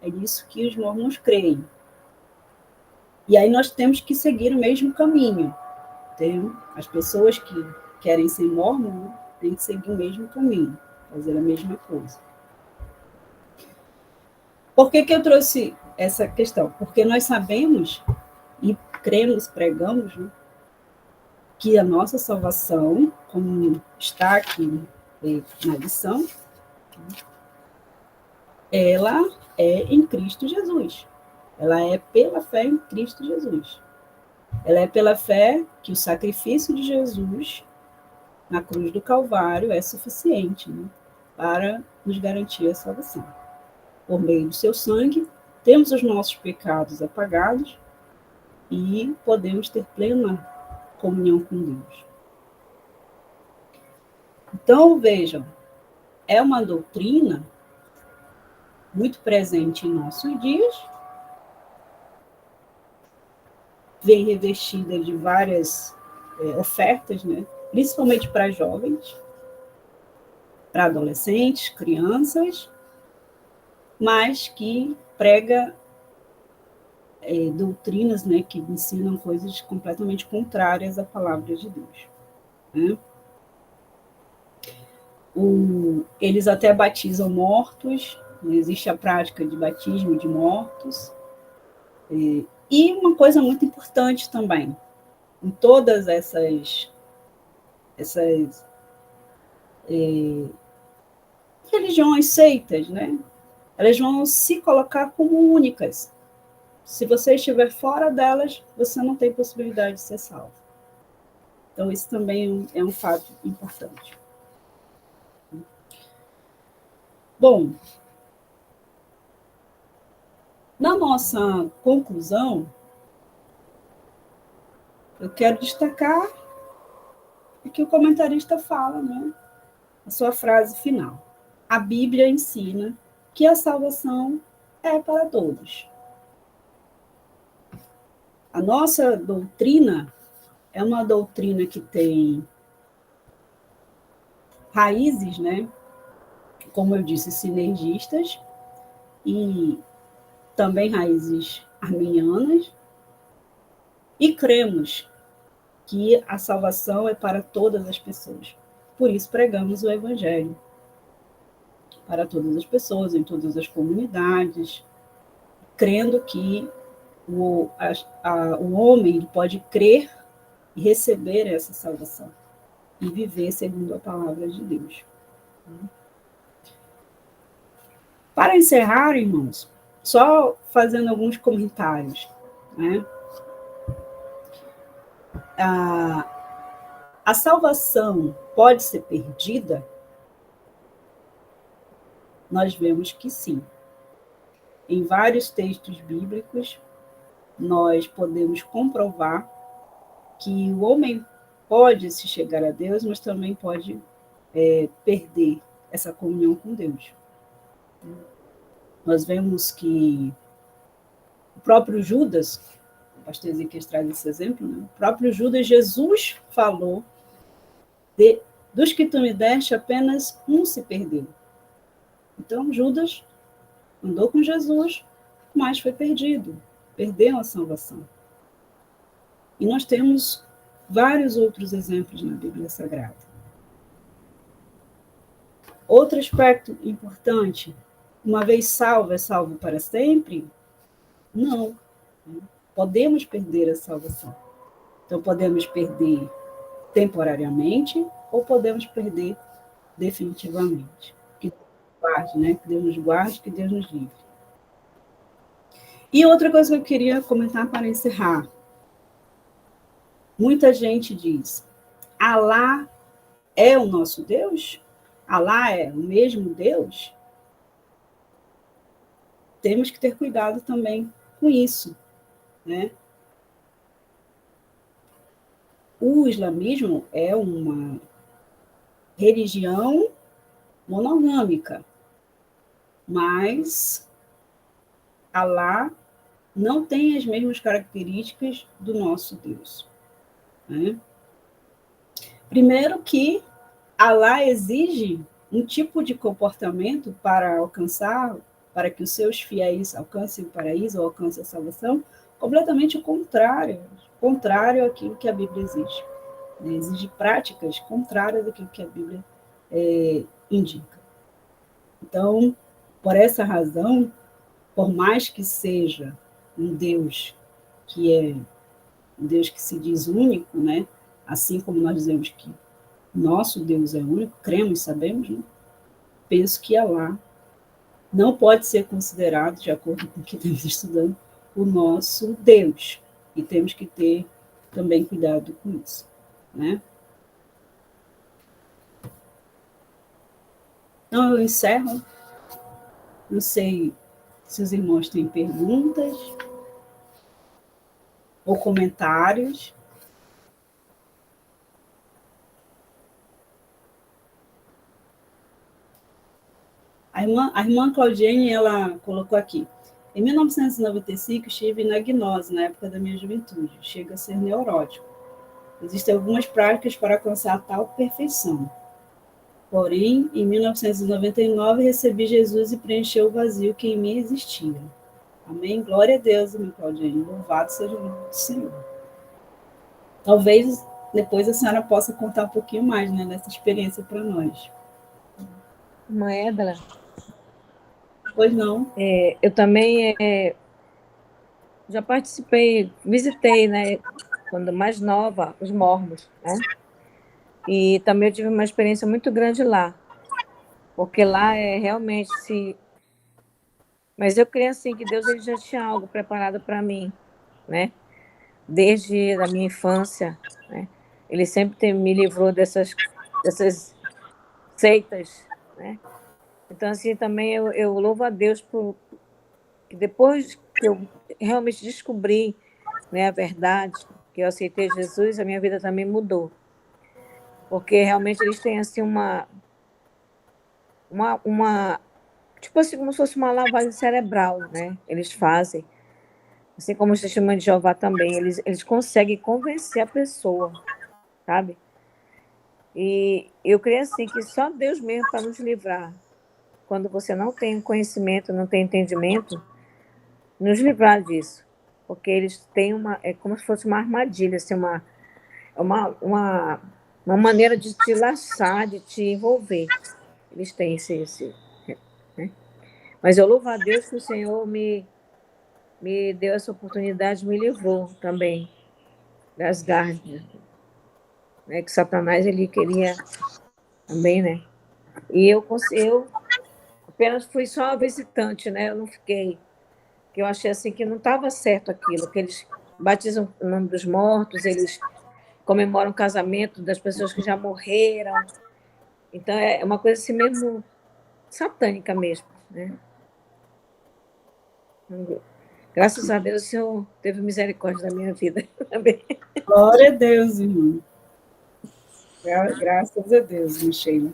É nisso que os mormons creem. E aí nós temos que seguir o mesmo caminho. As pessoas que querem ser mormons têm que seguir o mesmo caminho, fazer a mesma coisa. Por que eu trouxe essa questão? Porque nós sabemos e cremos, pregamos, né, que a nossa salvação, como está aqui na lição, ela é em Cristo Jesus. Ela é pela fé em Cristo Jesus. Ela é pela fé que o sacrifício de Jesus na cruz do Calvário é suficiente, né, para nos garantir a salvação. Por meio do seu sangue, temos os nossos pecados apagados e podemos ter plena comunhão com Deus. Então, vejam, é uma doutrina muito presente em nossos dias, vem revestida de várias ofertas, né? Principalmente para jovens, para adolescentes, crianças, mas que prega doutrinas, né, que ensinam coisas completamente contrárias à palavra de Deus. Né? Eles até batizam mortos, existe a prática de batismo de mortos. E uma coisa muito importante também, em todas essas religiões, seitas, né? Elas vão se colocar como únicas. Se você estiver fora delas, você não tem possibilidade de ser salvo. Então, isso também é um fato importante. Bom, na nossa conclusão, eu quero destacar o que o comentarista fala, né? A sua frase final. A Bíblia ensina que a salvação é para todos. A nossa doutrina é uma doutrina que tem raízes, né? Como eu disse, sinergistas, e também raízes arminianas, e cremos que a salvação é para todas as pessoas. Por isso pregamos o Evangelho para todas as pessoas, em todas as comunidades, crendo que o homem pode crer e receber essa salvação e viver segundo a palavra de Deus. Para encerrar, irmãos, só fazendo alguns comentários, né? A salvação pode ser perdida? Nós vemos que sim. Em vários textos bíblicos, nós podemos comprovar que o homem pode se chegar a Deus, mas também pode perder essa comunhão com Deus. Nós vemos que o próprio Judas, o pastor Ezequiel traz esse exemplo, né? O próprio Judas, Jesus falou, dos que tu me deste, apenas um se perdeu. Então, Judas andou com Jesus, mas foi perdido, perdeu a salvação. E nós temos vários outros exemplos na Bíblia Sagrada. Outro aspecto importante, uma vez salvo, é salvo para sempre? Não. Podemos perder a salvação. Então, podemos perder temporariamente ou podemos perder definitivamente. Que Deus nos guarde, né? Que Deus nos guarde, que Deus nos livre. E outra coisa que eu queria comentar para encerrar. Muita gente diz, Alá é o nosso Deus? Alá é o mesmo Deus? Temos que ter cuidado também com isso, né? O islamismo é uma religião monogâmica, mas Alá não tem as mesmas características do nosso Deus, né? Primeiro que Alá exige um tipo de comportamento para que os seus fiéis alcancem o paraíso ou alcancem a salvação, completamente contrário àquilo que a Bíblia exige. Exige práticas contrárias àquilo que a Bíblia indica. Então, por essa razão, por mais que seja um Deus que é um Deus que se diz único, né? Assim como nós dizemos que nosso Deus é único, cremos, sabemos, né? Penso que Alá não pode ser considerado, de acordo com o que estamos estudando, o nosso Deus. E temos que ter também cuidado com isso, né? Então, eu encerro. Não sei se os irmãos têm perguntas ou comentários. A irmã Claudiane, ela colocou aqui. Em 1995, estive na gnose, na época da minha juventude. Chega a ser neurótico. Existem algumas práticas para alcançar tal perfeição. Porém, em 1999, recebi Jesus e preencheu o vazio que em mim existia. Amém? Glória a Deus, irmã Claudiane. Louvado seja o nome do Senhor. Talvez depois a senhora possa contar um pouquinho mais, né, dessa experiência para nós. Irmã Edla, Pois não. eu também já participei, visitei, né, quando mais nova, os Mormons, né? E também eu tive uma experiência muito grande lá, porque lá é realmente se. Mas eu creio assim que Deus ele já tinha algo preparado para mim, né? Desde a minha infância, né? Ele sempre me livrou dessas seitas, né? Então assim também eu louvo a Deus por que depois que eu realmente descobri, né, a verdade, que eu aceitei Jesus, a minha vida também mudou, porque realmente eles têm assim uma tipo assim como se fosse uma lavagem cerebral, né? Eles fazem, assim como os testemunhos de Jeová também, eles conseguem convencer a pessoa, sabe? E eu creio assim que só Deus mesmo para nos livrar, quando você não tem conhecimento, não tem entendimento, nos livrar disso, porque eles têm é como se fosse uma armadilha, assim, uma, uma, uma maneira de te laçar, de te envolver. Eles têm né? Mas eu louvo a Deus que o Senhor me deu essa oportunidade, me livrou também das garras, né? Que Satanás ele queria também, né? E eu apenas fui só visitante, né? Eu não fiquei, que eu achei assim que não estava certo aquilo, que eles batizam o nome dos mortos, eles comemoram o casamento das pessoas que já morreram. Então é uma coisa assim mesmo satânica mesmo, né? Graças a Deus o Senhor teve misericórdia da minha vida também. Glória a Deus, irmão. Graças a Deus, Michele.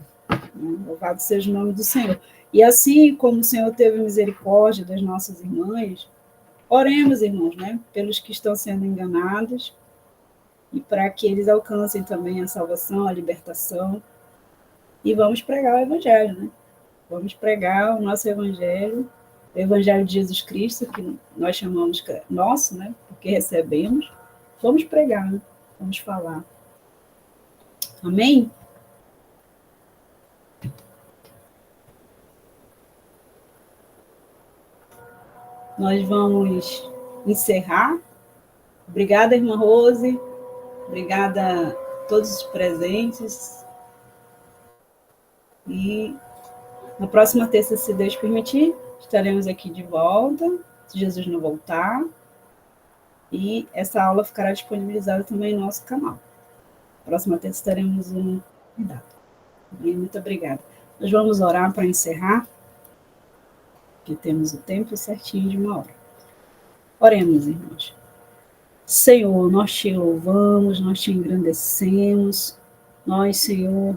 Louvado seja o nome do Senhor. E assim como o Senhor teve misericórdia das nossas irmãs, oremos, irmãos, né, pelos que estão sendo enganados e para que eles alcancem também a salvação, a libertação. E vamos pregar o Evangelho, né? Vamos pregar o nosso Evangelho, o Evangelho de Jesus Cristo, que nós chamamos nosso, né? Porque recebemos. Vamos pregar, né? Vamos falar. Amém? Nós vamos encerrar. Obrigada, irmã Rose. Obrigada a todos os presentes. E na próxima terça, se Deus permitir, estaremos aqui de volta, se Jesus não voltar. E essa aula ficará disponibilizada também no nosso canal. Na próxima terça teremos um convidado. Muito obrigada. Nós vamos orar para encerrar, que temos o tempo certinho de 1 hora. Oremos, irmãos. Senhor, nós te louvamos, nós te engrandecemos. Nós, Senhor,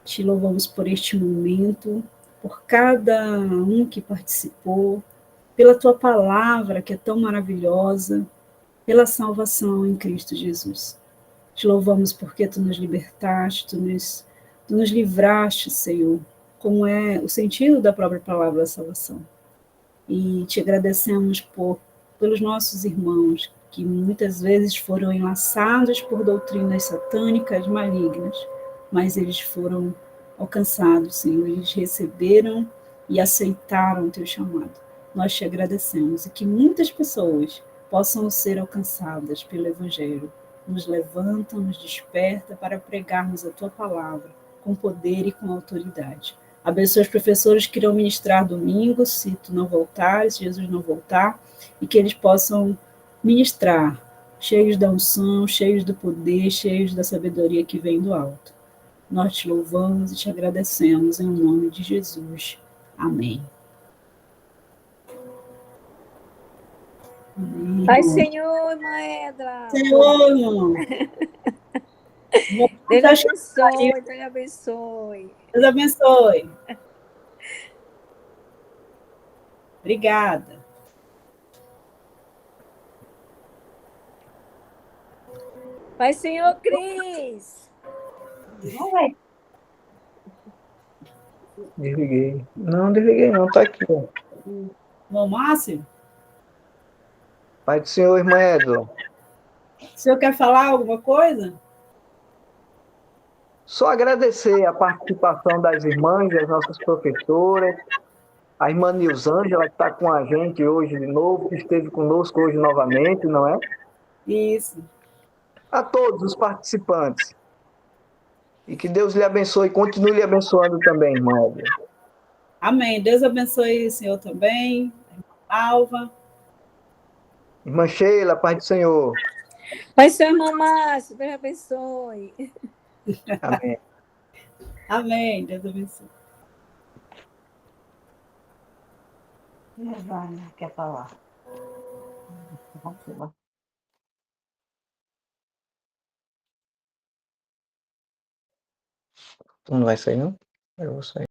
te louvamos por este momento, por cada um que participou, pela tua palavra que é tão maravilhosa, pela salvação em Cristo Jesus. Te louvamos porque tu nos libertaste, tu nos livraste, Senhor, como é o sentido da própria palavra da salvação. E te agradecemos pelos nossos irmãos, que muitas vezes foram enlaçados por doutrinas satânicas malignas, mas eles foram alcançados, Senhor, eles receberam e aceitaram o teu chamado. Nós te agradecemos e que muitas pessoas possam ser alcançadas pelo Evangelho. Nos levanta, nos desperta para pregarmos a tua palavra com poder e com autoridade. Abençoa os professores que irão ministrar domingo, se tu não voltares, se Jesus não voltar, e que eles possam ministrar, cheios da unção, cheios do poder, cheios da sabedoria que vem do alto. Nós te louvamos e te agradecemos em nome de Jesus. Amém. Ai, Senhor, irmã Edra. Senhor, irmão. Deus abençoe, Deus abençoe. Deus abençoe. Obrigada. Pai, Senhor Cris. Não vai. Desliguei. Não, desliguei não, tá aqui. Irmão Márcio, Pai do Senhor, irmã Edson. o senhor quer falar alguma coisa? Só agradecer a participação das irmãs, das nossas professoras, a irmã Nilzângela, que está com a gente hoje de novo, que esteve conosco hoje novamente, não é? Isso. A todos os participantes. E que Deus lhe abençoe e continue lhe abençoando também, irmã Edna. Amém. Deus abençoe o senhor também, Alva. Irmã Sheila, paz do Senhor. Pai, seu irmão Márcio, Deus abençoe. Amém. Amém. Deus abençoe. Vânia quer falar. Vamos lá. Tu não vai sair, não? Eu vou sair.